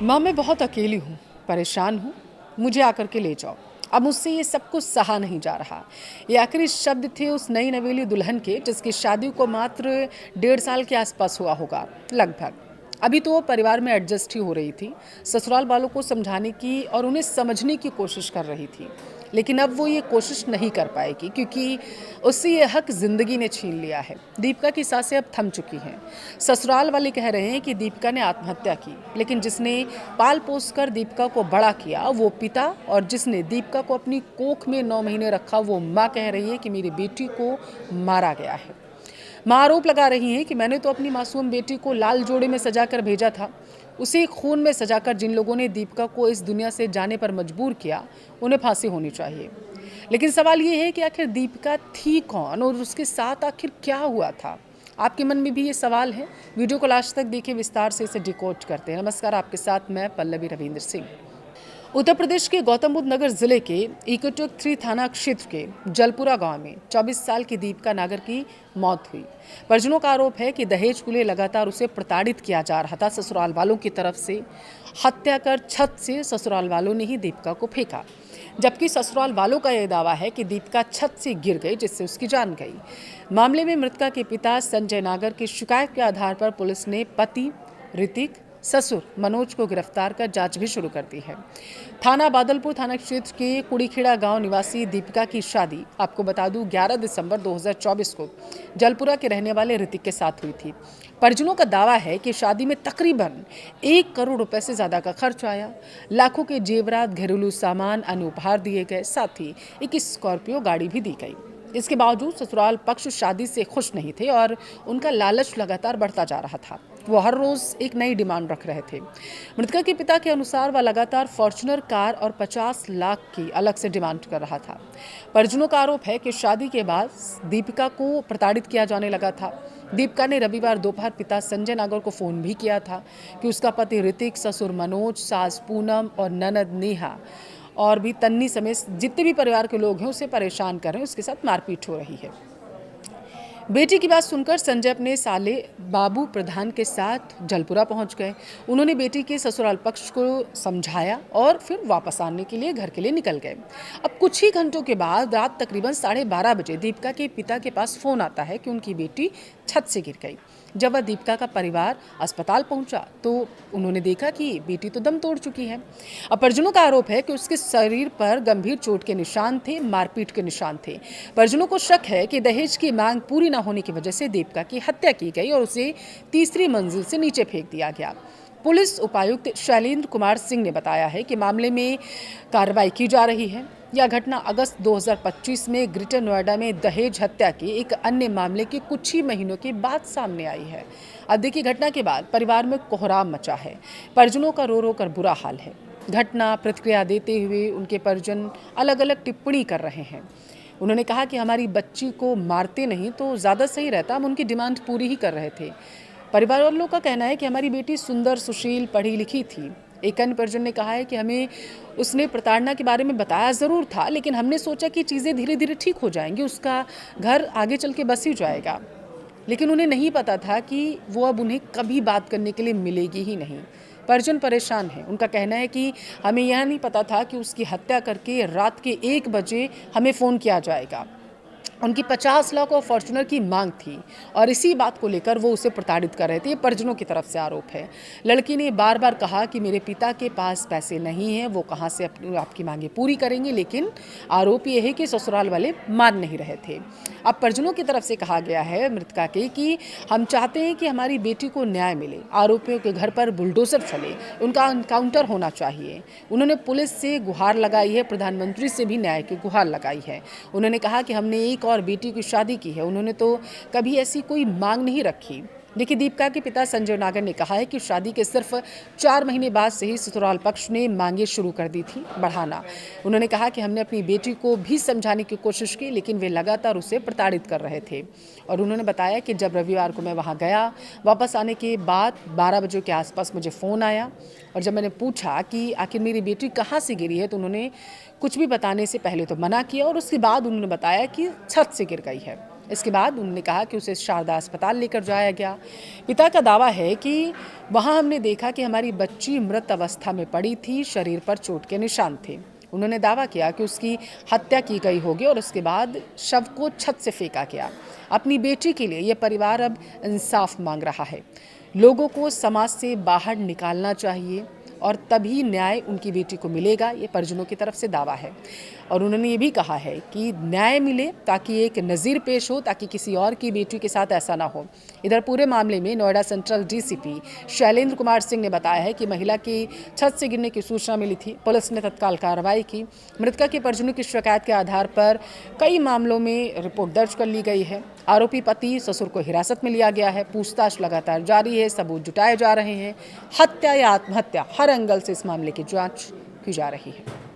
माँ, मैं बहुत अकेली हूँ, परेशान हूँ, मुझे आकर के ले जाओ। अब मुझसे ये सब कुछ सहा नहीं जा रहा। ये आखिरी शब्द थे उस नई नवेली दुल्हन के, जिसकी शादी को मात्र 1.5 साल के आसपास हुआ होगा लगभग। अभी तो वो परिवार में एडजस्ट ही हो रही थी, ससुराल वालों को समझाने की और उन्हें समझने की कोशिश कर रही थी। लेकिन अब वो ये कोशिश नहीं कर पाएगी, क्योंकि उससे ये हक ज़िंदगी ने छीन लिया है। दीपिका की सांसें अब थम चुकी हैं। ससुराल वाले कह रहे हैं कि दीपिका ने आत्महत्या की, लेकिन जिसने पाल पोस कर दीपिका को बड़ा किया वो पिता, और जिसने दीपिका को अपनी कोख में 9 महीने रखा वो माँ कह रही है कि मेरी बेटी को मारा गया है। माँ आरोप लगा रही हैं कि मैंने तो अपनी मासूम बेटी को लाल जोड़े में सजाकर भेजा था, उसी खून में सजाकर जिन लोगों ने दीपिका को इस दुनिया से जाने पर मजबूर किया, उन्हें फांसी होनी चाहिए। लेकिन सवाल ये है कि आखिर दीपिका थी कौन और उसके साथ आखिर क्या हुआ था? आपके मन में भी ये सवाल है? वीडियो को लास्ट तक देखिए, विस्तार से इसे डिकोड करते हैं। नमस्कार, आपके साथ मैं पल्लवी रविंद्र सिंह। उत्तर प्रदेश के गौतम बुद्ध नगर जिले के इकोटक 3 थाना क्षेत्र के जलपुरा गांव में 24 साल की दीपिका नागर की मौत हुई। परिजनों का आरोप है कि दहेज के लिए लगातार उसे प्रताड़ित किया जा रहा था। ससुराल वालों की तरफ से हत्या कर छत से ससुराल वालों ने ही दीपिका को फेंका, जबकि ससुराल वालों का यह दावा है कि दीपिका छत से गिर गई, जिससे उसकी जान गई। मामले में मृतका के पिता संजय नागर की शिकायत के आधार पर पुलिस ने पति ऋतिक, ससुर मनोज को गिरफ्तार कर जांच भी शुरू कर दी है। थाना बादलपुर थाना क्षेत्र के कुड़ीखेड़ा गांव निवासी दीपिका की शादी, आपको बता दूं, 11 दिसंबर 2024 को जलपुरा के रहने वाले ऋतिक के साथ हुई थी। परिजनों का दावा है कि शादी में तकरीबन 1 करोड़ रुपए से ज्यादा का खर्च आया। लाखों के जेवरात, घरेलू सामान, अन्य उपहार दिए गए, साथ ही एक स्कॉर्पियो गाड़ी भी दी गई। इसके बावजूद ससुराल पक्ष शादी से खुश नहीं थे और उनका लालच लगातार बढ़ता जा रहा था। वो हर रोज एक नई डिमांड रख रहे थे। मृतका के पिता के अनुसार वह लगातार फॉर्च्यूनर कार और 50 लाख की अलग से डिमांड कर रहा था। परिजनों का आरोप है कि शादी के बाद दीपिका को प्रताड़ित किया जाने लगा था। दीपिका ने रविवार दोपहर पिता संजय नागर को फोन भी किया था कि उसका पति ऋतिक, ससुर मनोज, सास पूनम और ननद नेहा और भी तन्नी समेत जितने भी परिवार के लोग हैं उसे परेशान कर रहे हैं, उसके साथ मारपीट हो रही है। बेटी की बात सुनकर संजय अपने साले बाबू प्रधान के साथ जलपुरा पहुंच गए। उन्होंने बेटी के ससुराल पक्ष को समझाया और फिर वापस आने के लिए घर के लिए निकल गए। अब कुछ ही घंटों के बाद रात तकरीबन 12:30 बजे दीपिका के पिता के पास फोन आता है कि उनकी बेटी छत से गिर गई। जब वह दीपिका का परिवार अस्पताल पहुंचा तो उन्होंने देखा कि बेटी तो दम तोड़ चुकी है। अब परिजनों का आरोप है कि उसके शरीर पर गंभीर चोट के निशान थे, मारपीट के निशान थे। परिजनों को शक है कि दहेज की मांग पूरी न होने की वजह से दीपिका की हत्या की गई और उसे तीसरी मंजिल से नीचे फेंक दिया गया। पुलिस उपायुक्त शैलेंद्र कुमार सिंह ने बताया है कि मामले में कार्रवाई की जा रही है। यह घटना अगस्त 2025 में ग्रेटर नोएडा में दहेज हत्या के एक अन्य मामले के कुछ ही महीनों के बाद सामने आई है। अब देखिए, घटना के बाद परिवार में कोहराम मचा है। परिजनों का रो रो कर बुरा हाल है। घटना प्रतिक्रिया देते हुए उनके परिजन अलग अलग टिप्पणी कर रहे हैं। उन्होंने कहा कि हमारी बच्ची को मारते नहीं तो ज़्यादा सही रहता, हम उनकी डिमांड पूरी ही कर रहे थे। परिवार वालों का कहना है कि हमारी बेटी सुंदर, सुशील, पढ़ी लिखी थी। एक अन्य परिजन ने कहा है कि हमें उसने प्रताड़ना के बारे में बताया ज़रूर था, लेकिन हमने सोचा कि चीज़ें धीरे धीरे ठीक हो जाएंगी, उसका घर आगे चल के बस ही जाएगा। लेकिन उन्हें नहीं पता था कि वो अब उन्हें कभी बात करने के लिए मिलेगी ही नहीं। परिजन परेशान हैं। उनका कहना है कि हमें यह नहीं पता था कि उसकी हत्या करके रात के 1 बजे हमें फ़ोन किया जाएगा। उनकी 50 लाख और फॉर्च्यूनर की मांग थी और इसी बात को लेकर वो उसे प्रताड़ित कर रहे थे। ये परिजनों की तरफ से आरोप है। लड़की ने बार बार कहा कि मेरे पिता के पास पैसे नहीं हैं, वो कहाँ से आपकी मांगें पूरी करेंगे, लेकिन आरोप ये है कि ससुराल वाले मान नहीं रहे थे। अब परिजनों की तरफ से कहा गया है मृतका के कि हम चाहते हैं कि हमारी बेटी को न्याय मिले, आरोपियों के घर पर बुलडोजर चले, उनका एनकाउंटर होना चाहिए। उन्होंने पुलिस से गुहार लगाई है, प्रधानमंत्री से भी न्याय की गुहार लगाई है। उन्होंने कहा कि हमने एक और बेटी की शादी की है, उन्होंने तो कभी ऐसी कोई मांग नहीं रखी। देखिए, दीपिका के पिता संजय नागर ने कहा है कि शादी के सिर्फ 4 महीने बाद से ही ससुराल पक्ष ने मांगे शुरू कर दी थी बढ़ाना। उन्होंने कहा कि हमने अपनी बेटी को भी समझाने की कोशिश की, लेकिन वे लगातार उसे प्रताड़ित कर रहे थे। और उन्होंने बताया कि जब रविवार को मैं वहाँ गया, वापस आने के बाद 12 बजे के आसपास मुझे फ़ोन आया और जब मैंने पूछा कि आखिर मेरी बेटी कहाँ से गिरी है, तो उन्होंने कुछ भी बताने से पहले तो मना किया और उसके बाद उन्होंने बताया कि छत से गिर गई है। इसके बाद उन्होंने कहा कि उसे शारदा अस्पताल लेकर जाया गया। पिता का दावा है कि वहाँ हमने देखा कि हमारी बच्ची मृत अवस्था में पड़ी थी, शरीर पर चोट के निशान थे। उन्होंने दावा किया कि उसकी हत्या की गई होगी और उसके बाद शव को छत से फेंका गया। अपनी बेटी के लिए ये परिवार अब इंसाफ मांग रहा है। लोगों को समाज से बाहर निकालना चाहिए और तभी न्याय उनकी बेटी को मिलेगा, ये परिजनों की तरफ से दावा है। और उन्होंने ये भी कहा है कि न्याय मिले ताकि एक नज़ीर पेश हो, ताकि किसी और की बेटी के साथ ऐसा ना हो। इधर पूरे मामले में नोएडा सेंट्रल डीसीपी शैलेंद्र कुमार सिंह ने बताया है कि महिला की छत से गिरने की सूचना मिली थी। पुलिस ने तत्काल कार्रवाई की। मृतका के परिजनों की शिकायत के आधार पर कई मामलों में रिपोर्ट दर्ज कर ली गई है। आरोपी पति ससुर को हिरासत में लिया गया है। पूछताछ लगातार जारी है, सबूत जुटाए जा रहे हैं। हत्या या आत्महत्या, हर एंगल से इस मामले की जांच की जा रही है।